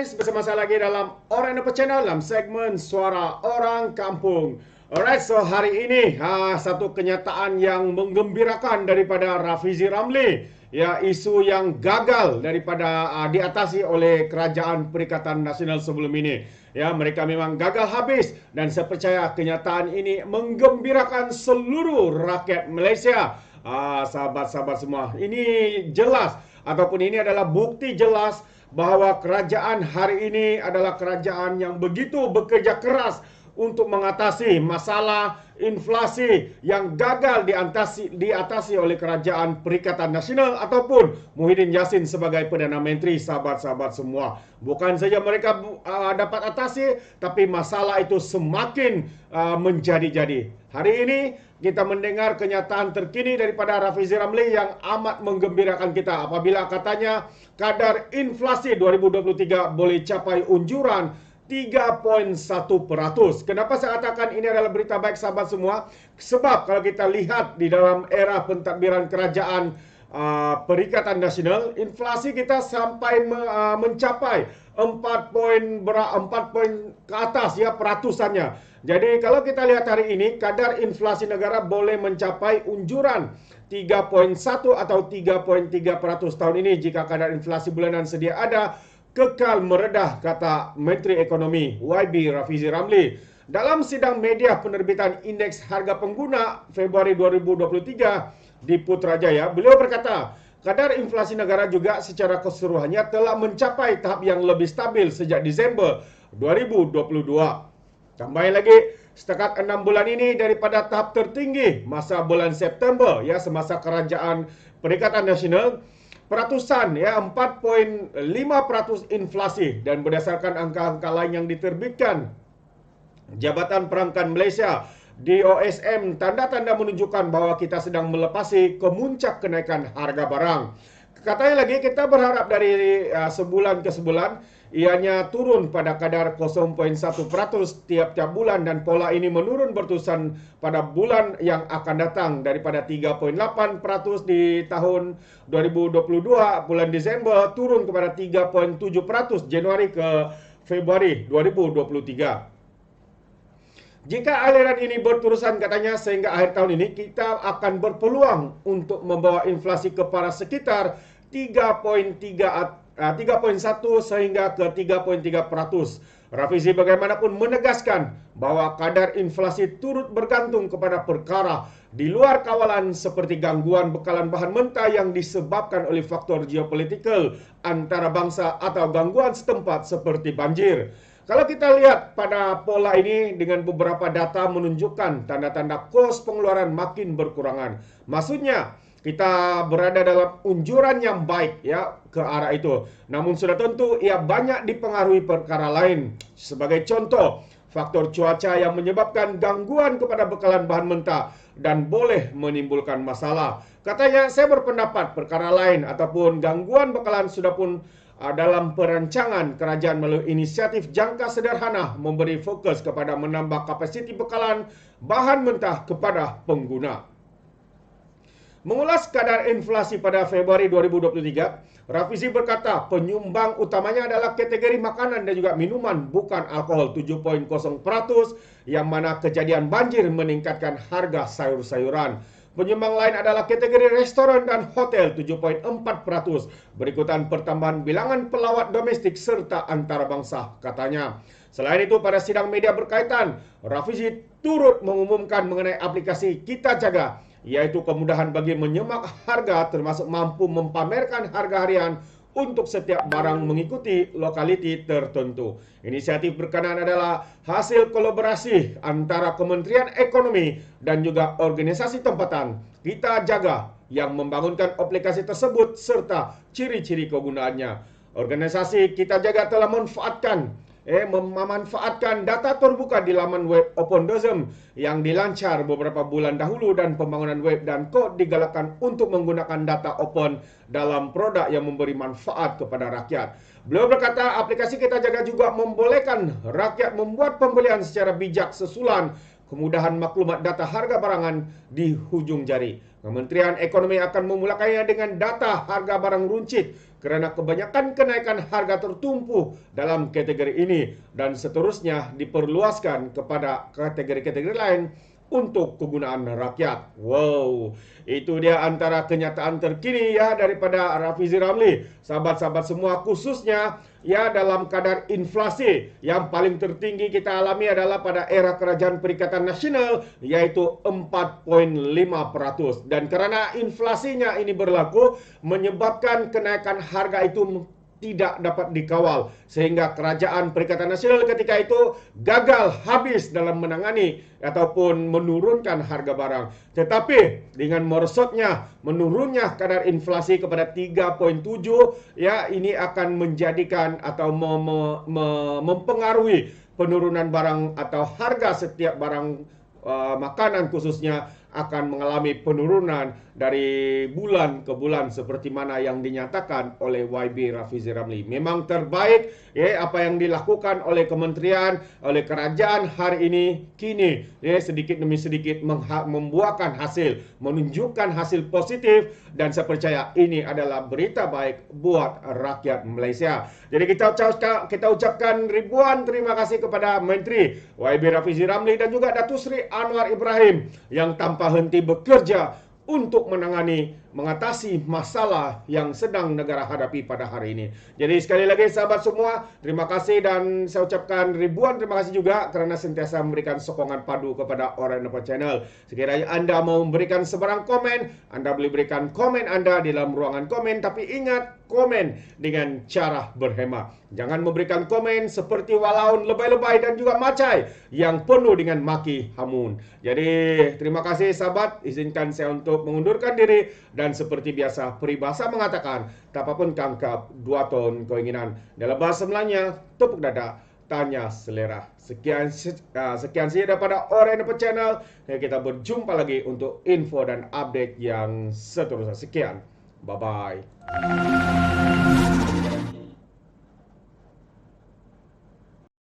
guys, bersama saya lagi dalam Orang Apa Channel dalam segmen Suara Orang Kampung. Alright, so hari ini satu kenyataan yang menggembirakan daripada Rafizi Ramli. Ya, isu yang gagal daripada diatasi oleh Kerajaan Perikatan Nasional sebelum ini. Ya, mereka memang gagal habis dan saya percaya kenyataan ini menggembirakan seluruh rakyat Malaysia. Sahabat-sahabat semua, ini jelas ataupun ini adalah bukti jelas bahawa kerajaan hari ini adalah kerajaan yang begitu bekerja keras untuk mengatasi masalah inflasi yang gagal diatasi oleh Kerajaan Perikatan Nasional ataupun Muhyiddin Yassin sebagai Perdana Menteri. Sahabat-sahabat semua, bukan saja mereka dapat atasi, tapi masalah itu semakin menjadi-jadi. Hari ini kita mendengar kenyataan terkini daripada Rafizi Ramli yang amat menggembirakan kita apabila katanya kadar inflasi 2023 boleh capai unjuran 3.1%. Kenapa saya katakan ini adalah berita baik, sahabat semua? Sebab kalau kita lihat di dalam era pentadbiran kerajaan Perikatan Nasional, inflasi kita sampai mencapai 4 poin ke atas ya peratusannya. Jadi kalau kita lihat hari ini, kadar inflasi negara boleh mencapai unjuran 3.1 atau 3.3% tahun ini jika kadar inflasi bulanan sedia ada kekal meredah, kata Menteri Ekonomi YB Rafizi Ramli. Dalam sidang media penerbitan Indeks Harga Pengguna Februari 2023 di Putrajaya, beliau berkata, kadar inflasi negara juga secara keseluruhannya telah mencapai tahap yang lebih stabil sejak Disember 2022. Tambahin lagi, setakat 6 bulan ini daripada tahap tertinggi masa bulan September ya semasa Kerajaan Perikatan Nasional, peratusan ya 4.5% inflasi, dan berdasarkan angka-angka lain yang diterbitkan Jabatan Perangkan Malaysia DOSM, tanda-tanda menunjukkan bahawa kita sedang melepasi kemuncak kenaikan harga barang. Katanya lagi, kita berharap dari sebulan ke sebulan ianya turun pada kadar 0.1% tiap-tiap bulan, dan pola ini menurun berterusan pada bulan yang akan datang daripada 3.8% di tahun 2022 bulan Disember turun kepada 3.7% Januari ke Februari 2023. Jika aliran ini berterusan, katanya, sehingga akhir tahun ini kita akan berpeluang untuk membawa inflasi ke paras sekitar 3.1 sehingga ke 3.3%. Rafizi bagaimanapun menegaskan bahwa kadar inflasi turut bergantung kepada perkara di luar kawalan seperti gangguan bekalan bahan mentah yang disebabkan oleh faktor geopolitikal antara bangsa atau gangguan setempat seperti banjir. Kalau kita lihat pada pola ini dengan beberapa data menunjukkan tanda-tanda kos pengeluaran makin berkurangan. Maksudnya, kita berada dalam unjuran yang baik ya ke arah itu. Namun sudah tentu ia banyak dipengaruhi perkara lain. Sebagai contoh, faktor cuaca yang menyebabkan gangguan kepada bekalan bahan mentah dan boleh menimbulkan masalah. Katanya, saya berpendapat perkara lain ataupun gangguan bekalan sudah pun dalam perancangan kerajaan melalui inisiatif jangka sederhana memberi fokus kepada menambah kapasiti bekalan bahan mentah kepada pengguna. Mengulas kadar inflasi pada Februari 2023, Rafizi berkata penyumbang utamanya adalah kategori makanan dan juga minuman bukan alkohol 7.0%, yang mana kejadian banjir meningkatkan harga sayur-sayuran. Penyumbang lain adalah kategori restoran dan hotel 7.4%, berikutan pertambahan bilangan pelawat domestik serta antarabangsa, katanya. Selain itu, pada sidang media berkaitan, Rafizi turut mengumumkan mengenai aplikasi Kita Jaga, yaitu kemudahan bagi menyemak harga termasuk mampu mempamerkan harga harian untuk setiap barang mengikuti lokaliti tertentu. Inisiatif berkenaan adalah hasil kolaborasi antara Kementerian Ekonomi dan juga organisasi tempatan Kita Jaga yang membangunkan aplikasi tersebut serta ciri-ciri kegunaannya. Organisasi Kita Jaga telah memanfaatkan data terbuka di laman web OpenDOSM yang dilancar beberapa bulan dahulu, dan pembangunan web dan kod digalakkan untuk menggunakan data open dalam produk yang memberi manfaat kepada rakyat. Beliau berkata aplikasi Kita Jaga juga membolehkan rakyat membuat pembelian secara bijak sesulan kemudahan maklumat data harga barangan di hujung jari. Kementerian Ekonomi akan memulakannya dengan data harga barang runcit kerana kebanyakan kenaikan harga tertumpu dalam kategori ini dan seterusnya diperluaskan kepada kategori-kategori lain untuk kegunaan rakyat. Wow, itu dia antara kenyataan terkini ya daripada Rafizi Ramli. Sahabat-sahabat semua, khususnya ya dalam kadar inflasi yang paling tertinggi kita alami adalah pada era Kerajaan Perikatan Nasional, yaitu 4.5%. Dan kerana inflasinya ini berlaku, menyebabkan kenaikan harga itu tidak dapat dikawal, sehingga Kerajaan Perikatan Nasional ketika itu gagal habis dalam menangani ataupun menurunkan harga barang. Tetapi dengan merosotnya, menurunnya kadar inflasi kepada 3.7, ya ini akan menjadikan atau mempengaruhi penurunan barang atau harga setiap barang makanan khususnya akan mengalami penurunan dari bulan ke bulan seperti mana yang dinyatakan oleh YB Rafizi Ramli. Memang terbaik ya apa yang dilakukan oleh kementerian, oleh kerajaan hari ini kini ya sedikit demi sedikit membuahkan hasil, menunjukkan hasil positif, dan saya percaya ini adalah berita baik buat rakyat Malaysia. Jadi kita ucapkan ribuan terima kasih kepada Menteri YB Rafizi Ramli dan juga Datuk Seri Anwar Ibrahim yang tanpa henti bekerja untuk mengatasi masalah yang sedang negara hadapi pada hari ini. Jadi sekali lagi sahabat semua, terima kasih dan saya ucapkan ribuan terima kasih juga kerana sentiasa memberikan sokongan padu kepada Oranye Channel. Sekiranya anda mau memberikan sebarang komen, anda boleh berikan komen anda di dalam ruangan komen, tapi ingat komen dengan cara berhemat. Jangan memberikan komen seperti walaun lebay-lebay dan juga macai yang penuh dengan maki hamun. Jadi terima kasih sahabat, izinkan saya untuk mengundurkan diri dan seperti biasa peribahasa mengatakan tak apapun kangkap dua ton keinginan. Dalam bahasa Melayunya tepuk dada tanya selera. Sekian saja daripada Oranye Channel. Kita berjumpa lagi untuk info dan update yang seterusnya. Sekian. Bye bye.